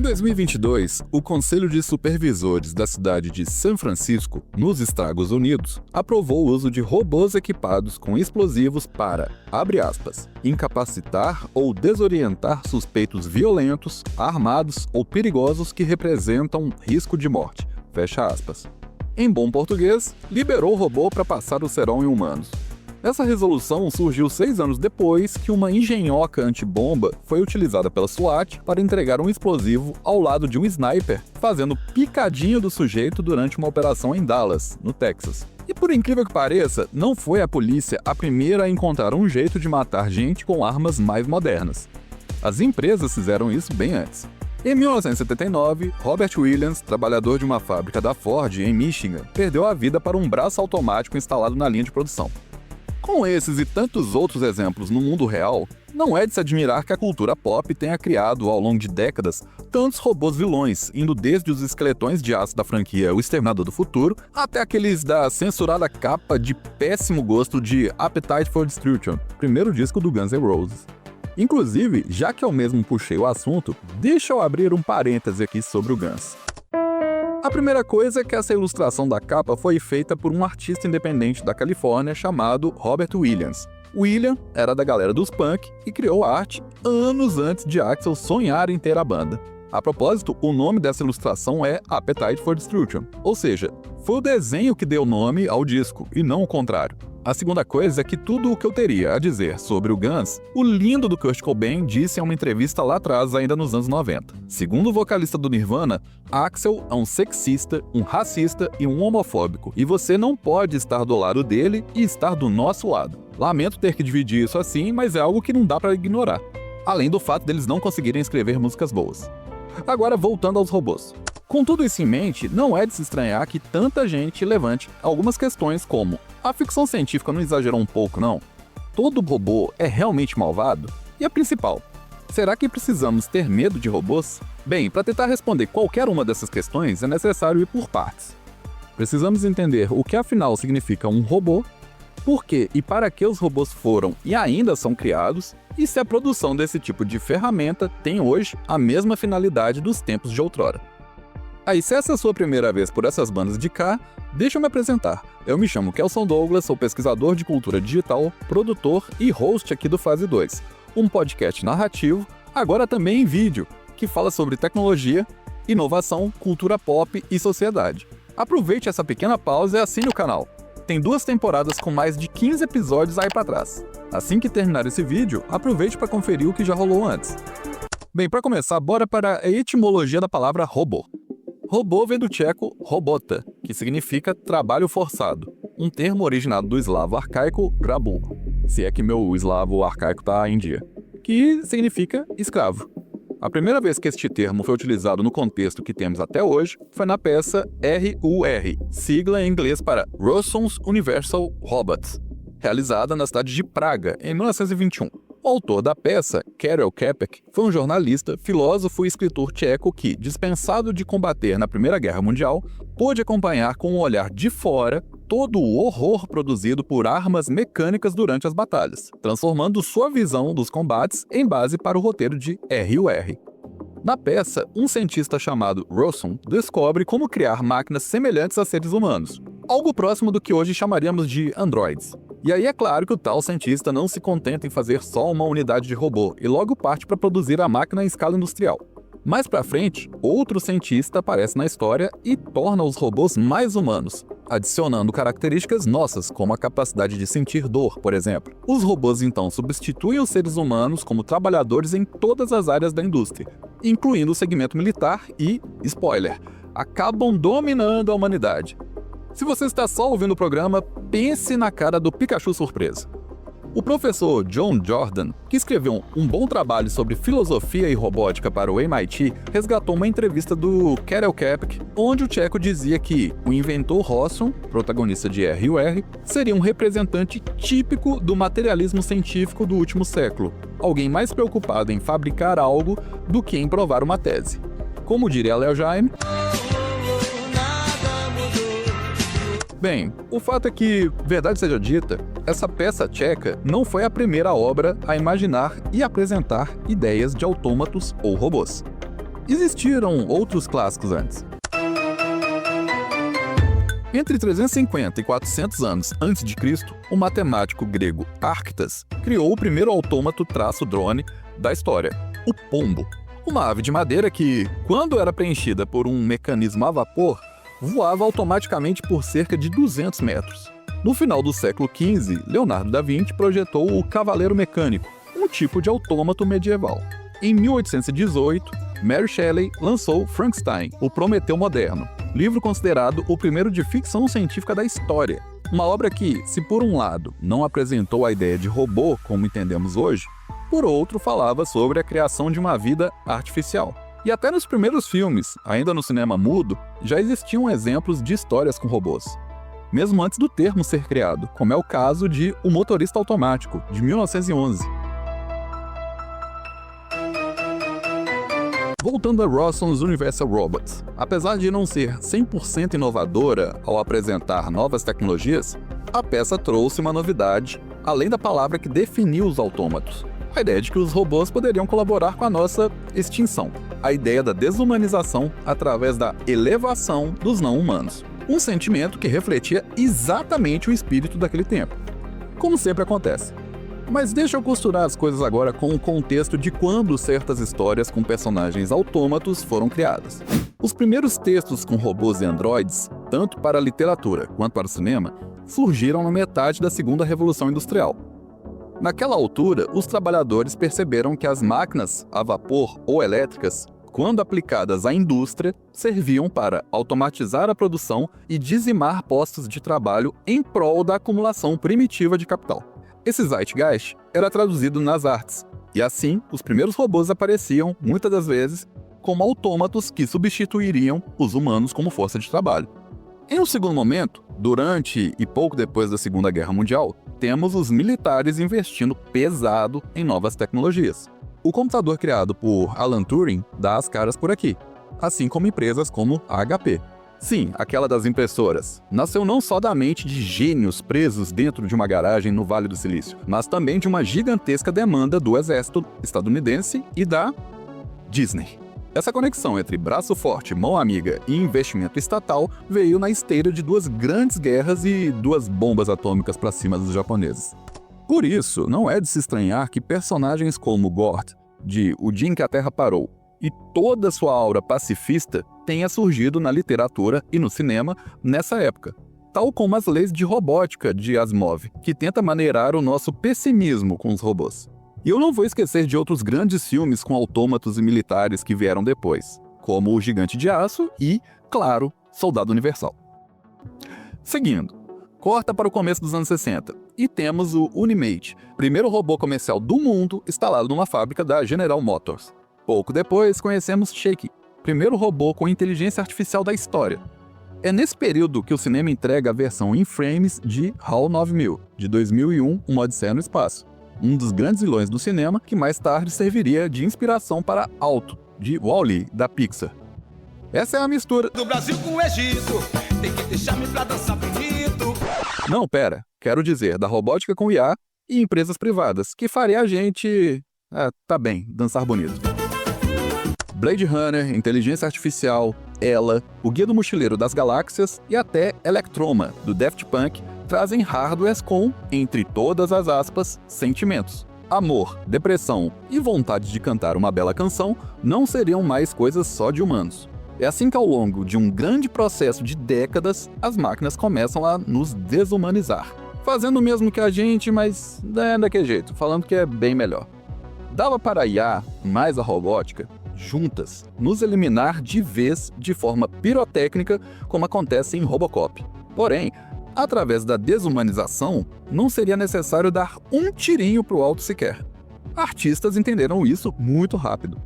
2022, o Conselho de Supervisores da cidade de São Francisco, nos Estados Unidos, aprovou o uso de robôs equipados com explosivos para, abre aspas, incapacitar ou desorientar suspeitos violentos, armados ou perigosos que representam risco de morte, fecha aspas. Em bom português, liberou o robô para passar o cerol em humanos. Essa resolução surgiu 6 anos depois que uma engenhoca antibomba foi utilizada pela SWAT para entregar um explosivo ao lado de um sniper, fazendo picadinho do sujeito durante uma operação em Dallas, no Texas. E por incrível que pareça, não foi a polícia a primeira a encontrar um jeito de matar gente com armas mais modernas. As empresas fizeram isso bem antes. Em 1979, Robert Williams, trabalhador de uma fábrica da Ford em Michigan, perdeu a vida para um braço automático instalado na linha de produção. Com esses e tantos outros exemplos no mundo real, não é de se admirar que a cultura pop tenha criado, ao longo de décadas, tantos robôs vilões, indo desde os esqueletões de aço da franquia O Exterminador do Futuro, até aqueles da censurada capa de péssimo gosto de Appetite for Destruction, primeiro disco do Guns N' Roses. Inclusive, já que eu mesmo puxei o assunto, deixa eu abrir um parêntese aqui sobre o Guns. A primeira coisa é que essa ilustração da capa foi feita por um artista independente da Califórnia chamado Robert Williams. William era da galera dos punk e criou a arte anos antes de Axl sonhar em ter a banda. A propósito, o nome dessa ilustração é Appetite for Destruction, ou seja, foi o desenho que deu nome ao disco, e não o contrário. A segunda coisa é que tudo o que eu teria a dizer sobre o Guns, o lindo do Kurt Cobain disse em uma entrevista lá atrás, ainda nos anos 90. Segundo o vocalista do Nirvana, Axl é um sexista, um racista e um homofóbico, e você não pode estar do lado dele e estar do nosso lado. Lamento ter que dividir isso assim, mas é algo que não dá pra ignorar. Além do fato deles não conseguirem escrever músicas boas. Agora, voltando aos robôs. Com tudo isso em mente, não é de se estranhar que tanta gente levante algumas questões como: a ficção científica não exagerou um pouco, não? Todo robô é realmente malvado? E a principal, será que precisamos ter medo de robôs? Bem, para tentar responder qualquer uma dessas questões, é necessário ir por partes. Precisamos entender o que afinal significa um robô, por que e para que os robôs foram e ainda são criados, e se a produção desse tipo de ferramenta tem hoje a mesma finalidade dos tempos de outrora. Aí, se essa é a sua primeira vez por essas bandas de cá, deixa eu me apresentar. Eu me chamo Kelson Douglas, sou pesquisador de cultura digital, produtor e host aqui do Fase 2, um podcast narrativo, agora também em vídeo, que fala sobre tecnologia, inovação, cultura pop e sociedade. Aproveite essa pequena pausa e assine o canal. Tem 2 temporadas com mais de 15 episódios aí pra trás. Assim que terminar esse vídeo, aproveite para conferir o que já rolou antes. Bem, para começar, bora para a etimologia da palavra robô. Robô vem do tcheco robota, que significa trabalho forçado, um termo originado do eslavo arcaico rabu, se é que meu eslavo arcaico tá em dia, que significa escravo. A primeira vez que este termo foi utilizado no contexto que temos até hoje foi na peça RUR, sigla em inglês para Rossum's Universal Robots, realizada na cidade de Praga, em 1921. O autor da peça, Karel Čapek, foi um jornalista, filósofo e escritor tcheco que, dispensado de combater na Primeira Guerra Mundial, pôde acompanhar com um olhar de fora todo o horror produzido por armas mecânicas durante as batalhas, transformando sua visão dos combates em base para o roteiro de RUR. Na peça, um cientista chamado Rossum descobre como criar máquinas semelhantes a seres humanos, algo próximo do que hoje chamaríamos de androids. E aí é claro que o tal cientista não se contenta em fazer só uma unidade de robô e logo parte para produzir a máquina em escala industrial. Mais pra frente, outro cientista aparece na história e torna os robôs mais humanos, adicionando características nossas, como a capacidade de sentir dor, por exemplo. Os robôs então substituem os seres humanos como trabalhadores em todas as áreas da indústria, incluindo o segmento militar e, spoiler, acabam dominando a humanidade. Se você está só ouvindo o programa, pense na cara do Pikachu surpresa. O professor John Jordan, que escreveu um bom trabalho sobre filosofia e robótica para o MIT, resgatou uma entrevista do Karel Čapek, onde o tcheco dizia que o inventor Rossum, protagonista de RUR, seria um representante típico do materialismo científico do último século, alguém mais preocupado em fabricar algo do que em provar uma tese. Como diria Léo Jaime... Bem, o fato é que, verdade seja dita, essa peça tcheca não foi a primeira obra a imaginar e apresentar ideias de autômatos ou robôs. existiram outros clássicos antes. Entre 350 e 400 anos antes de Cristo, o matemático grego Arctas criou o primeiro autômato-drone da história, o pombo, uma ave de madeira que, quando era preenchida por um mecanismo a vapor, voava automaticamente por cerca de 200 metros. No final do século XV, Leonardo da Vinci projetou o cavaleiro mecânico, um tipo de autômato medieval. Em 1818, Mary Shelley lançou Frankenstein, o Prometeu moderno, livro considerado o primeiro de ficção científica da história. Uma obra que, se por um lado não apresentou a ideia de robô como entendemos hoje, por outro falava sobre a criação de uma vida artificial. E até nos primeiros filmes, ainda no cinema mudo, já existiam exemplos de histórias com robôs, mesmo antes do termo ser criado, como é o caso de O Motorista Automático, de 1911. Voltando a Rossum's Universal Robots, apesar de não ser 100% inovadora ao apresentar novas tecnologias, a peça trouxe uma novidade, além da palavra que definiu os autômatos: a ideia de que os robôs poderiam colaborar com a nossa extinção, a ideia da desumanização através da elevação dos não-humanos, um sentimento que refletia exatamente o espírito daquele tempo, como sempre acontece. Mas deixa eu costurar as coisas agora com o contexto de quando certas histórias com personagens autômatos foram criadas. Os primeiros textos com robôs e androides, tanto para a literatura quanto para o cinema, surgiram na metade da Segunda Revolução Industrial. Naquela altura, os trabalhadores perceberam que as máquinas a vapor ou elétricas, quando aplicadas à indústria, serviam para automatizar a produção e dizimar postos de trabalho em prol da acumulação primitiva de capital. Esse zeitgeist era traduzido nas artes, e assim, os primeiros robôs apareciam, muitas das vezes, como autômatos que substituiriam os humanos como força de trabalho. Em um segundo momento, durante e pouco depois da Segunda Guerra Mundial, temos os militares investindo pesado em novas tecnologias. O computador criado por Alan Turing dá as caras por aqui, assim como empresas como a HP. Sim, aquela das impressoras. Nasceu não só da mente de gênios presos dentro de uma garagem no Vale do Silício, mas também de uma gigantesca demanda do exército estadunidense e da Disney. Essa conexão entre braço forte, mão amiga e investimento estatal veio na esteira de duas grandes guerras e duas bombas atômicas para cima dos japoneses. Por isso, não é de se estranhar que personagens como Gort, de O Dia em que a Terra Parou, e toda sua aura pacifista tenha surgido na literatura e no cinema nessa época, tal como as leis de robótica de Asimov, que tenta maneirar o nosso pessimismo com os robôs. E eu não vou esquecer de outros grandes filmes com autômatos e militares que vieram depois, como O Gigante de Aço e, claro, Soldado Universal. Seguindo, corta para o começo dos anos 60 e temos o Unimate, primeiro robô comercial do mundo instalado numa fábrica da General Motors. Pouco depois, conhecemos Shakey, primeiro robô com inteligência artificial da história. É nesse período que o cinema entrega a versão em frames de HAL 9000, de 2001, Uma Odisseia no Espaço, um dos grandes vilões do cinema que mais tarde serviria de inspiração para Alto, de Wall-E, da Pixar. Essa é a mistura do Brasil com o Egito, tem que deixar-me pra dançar bonito. Não, pera, quero dizer, da robótica com IA e empresas privadas, que faria a gente... tá bem, dançar bonito. Blade Runner, Inteligência Artificial, Ela, O Guia do Mochileiro das Galáxias e até Electroma, do Daft Punk, trazem hardwares com, entre todas as aspas, sentimentos. Amor, depressão e vontade de cantar uma bela canção não seriam mais coisas só de humanos. É assim que ao longo de um grande processo de décadas, as máquinas começam a nos desumanizar. Fazendo o mesmo que a gente, mas daquele jeito, falando que é bem melhor. Dava para a IA, mais a robótica, juntas, nos eliminar de vez de forma pirotécnica, como acontece em Robocop. Porém, através da desumanização, não seria necessário dar um tirinho pro alto sequer. Artistas entenderam isso muito rápido.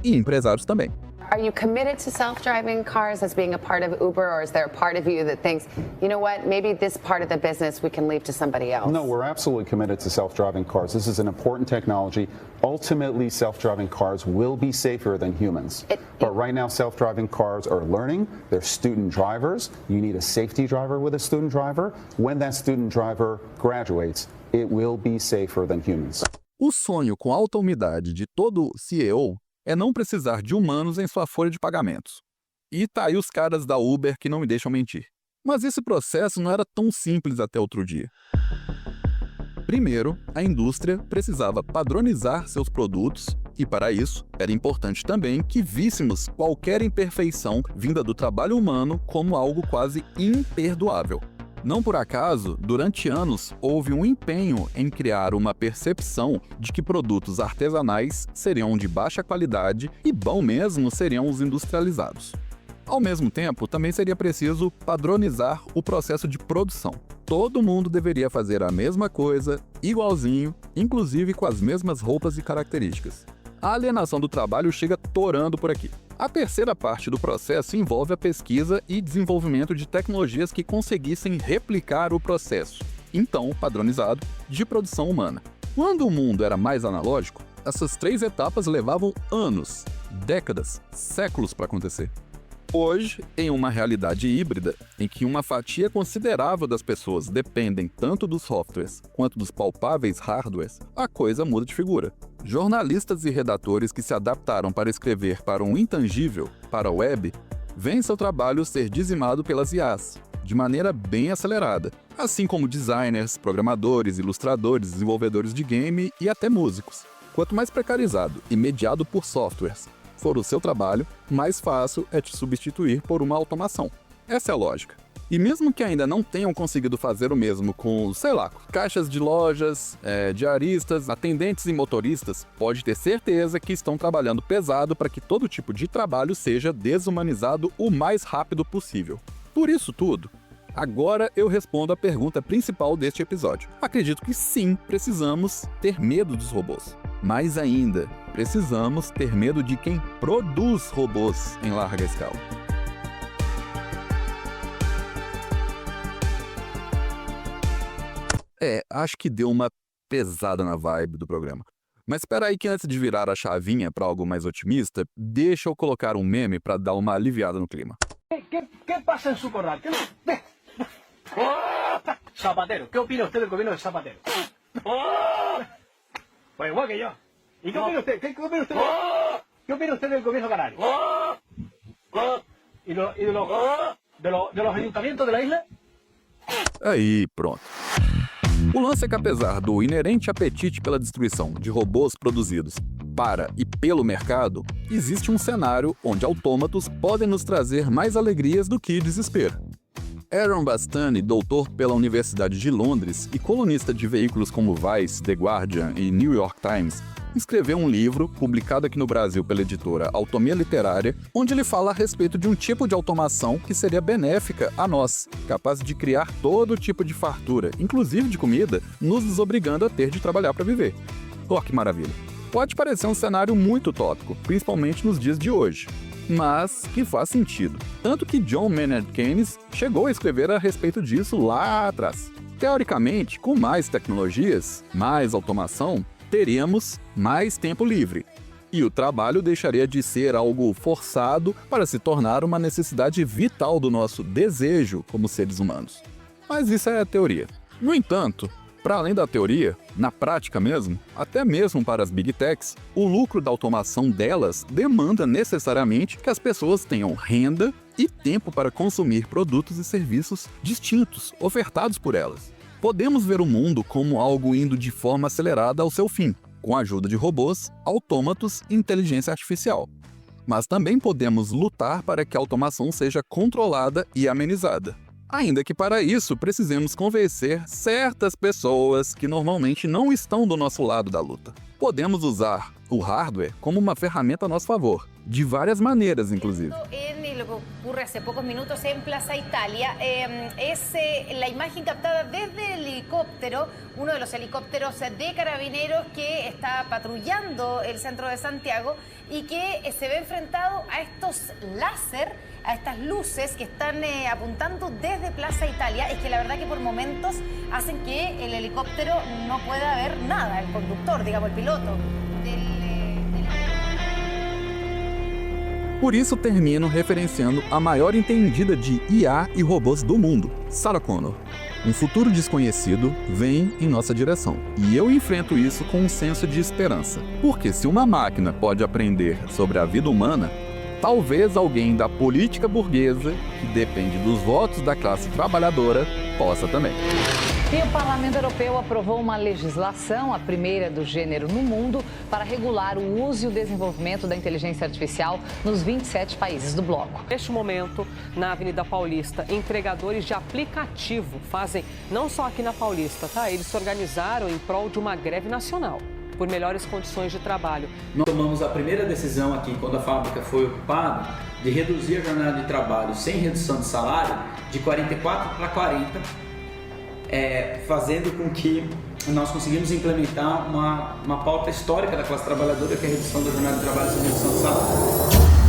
E empresários também. Are you committed to self-driving cars as being a part of Uber, or is there a part of you that thinks, you know what, maybe this part of the business we can leave to somebody else? No, we're absolutely committed to self-driving cars. This is an important technology. Ultimately, self-driving cars will be safer than humans. But right now, self-driving cars are learning. They're student drivers. You need a safety driver with a student driver. When that student driver graduates, it will be safer than humans. O sonho com alta umidade de todo CEO é não precisar de humanos em sua folha de pagamentos. E tá aí os caras da Uber que não me deixam mentir. Mas esse processo não era tão simples até outro dia. Primeiro, a indústria precisava padronizar seus produtos e, para isso, era importante também que víssemos qualquer imperfeição vinda do trabalho humano como algo quase imperdoável. Não por acaso, durante anos, houve um empenho em criar uma percepção de que produtos artesanais seriam de baixa qualidade e bom mesmo seriam os industrializados. Ao mesmo tempo, também seria preciso padronizar o processo de produção. Todo mundo deveria fazer a mesma coisa, igualzinho, inclusive com as mesmas roupas e características. A alienação do trabalho chega torando por aqui. A terceira parte do processo envolve a pesquisa e desenvolvimento de tecnologias que conseguissem replicar o processo, então padronizado, de produção humana. Quando o mundo era mais analógico, essas 3 etapas levavam anos, décadas, séculos para acontecer. Hoje, em uma realidade híbrida, em que uma fatia considerável das pessoas dependem tanto dos softwares quanto dos palpáveis hardwares, a coisa muda de figura. Jornalistas e redatores que se adaptaram para escrever para um intangível, para a web, veem seu trabalho ser dizimado pelas IAs, de maneira bem acelerada, assim como designers, programadores, ilustradores, desenvolvedores de game e até músicos. Quanto mais precarizado e mediado por softwares for o seu trabalho, mais fácil é te substituir por uma automação. Essa é a lógica. E mesmo que ainda não tenham conseguido fazer o mesmo com, caixas de lojas, diaristas, atendentes e motoristas, pode ter certeza que estão trabalhando pesado para que todo tipo de trabalho seja desumanizado o mais rápido possível. Por isso tudo, agora eu respondo a pergunta principal deste episódio. Acredito que sim, precisamos ter medo dos robôs. Mais ainda, precisamos ter medo de quem produz robôs em larga escala. Acho que deu uma pesada na vibe do programa. Mas espera aí que antes de virar a chavinha para algo mais otimista, deixa eu colocar um meme para dar uma aliviada no clima. ¿Qué pasa en su corral? Zapatero, ¿qué opina usted del gobierno de Zapatero? Pues igual que yo. ¿Y qué opina usted? ¿Qué opina usted del gobierno canario? ¿Y de los ayuntamientos de la isla? Aí, pronto. O lance é que, apesar do inerente apetite pela destruição de robôs produzidos para e pelo mercado, existe um cenário onde autômatos podem nos trazer mais alegrias do que desespero. Aaron Bastani, doutor pela Universidade de Londres e colunista de veículos como Vice, The Guardian e New York Times, escreveu um livro, publicado aqui no Brasil pela editora Autonomia Literária, onde ele fala a respeito de um tipo de automação que seria benéfica a nós, capaz de criar todo tipo de fartura, inclusive de comida, nos desobrigando a ter de trabalhar para viver. Oh, que maravilha! Pode parecer um cenário muito utópico, principalmente nos dias de hoje, mas que faz sentido. Tanto que John Maynard Keynes chegou a escrever a respeito disso lá atrás. Teoricamente, com mais tecnologias, mais automação, teríamos mais tempo livre. E o trabalho deixaria de ser algo forçado para se tornar uma necessidade vital do nosso desejo como seres humanos. Mas isso é a teoria. No entanto, para além da teoria, na prática mesmo, até mesmo para as Big Techs, o lucro da automação delas demanda necessariamente que as pessoas tenham renda e tempo para consumir produtos e serviços distintos, ofertados por elas. Podemos ver o mundo como algo indo de forma acelerada ao seu fim, com a ajuda de robôs, autômatos e inteligência artificial. Mas também podemos lutar para que a automação seja controlada e amenizada. Ainda que para isso precisemos convencer certas pessoas que normalmente não estão do nosso lado da luta. Podemos usar o hardware como uma ferramenta a nosso favor, de várias maneiras, inclusive. Lo que ocurre hace pocos minutos en Plaza Italia es la imagen captada desde el helicóptero, uno de los helicópteros de carabineros que está patrullando el centro de Santiago y que se ve enfrentado a estos láser, a estas luces que están apuntando desde Plaza Italia. Es que la verdad que por momentos hacen que el helicóptero no pueda ver nada, el conductor, digamos, el piloto Por isso termino referenciando a maior entendida de IA e robôs do mundo, Sarah Connor. Um futuro desconhecido vem em nossa direção. E eu enfrento isso com um senso de esperança. Porque se uma máquina pode aprender sobre a vida humana, talvez alguém da política burguesa, que depende dos votos da classe trabalhadora, possa também. E o Parlamento Europeu aprovou uma legislação, a primeira do gênero no mundo, para regular o uso e o desenvolvimento da inteligência artificial nos 27 países do bloco. Neste momento, na Avenida Paulista, entregadores de aplicativo fazem, não só aqui na Paulista, tá? Eles se organizaram em prol de uma greve nacional por melhores condições de trabalho. Nós tomamos a primeira decisão aqui, quando a fábrica foi ocupada, de reduzir a jornada de trabalho sem redução de salário de 44 para 40, fazendo com que nós conseguimos implementar uma pauta histórica da classe trabalhadora, que é a redução da jornada de trabalho sem redução de salário.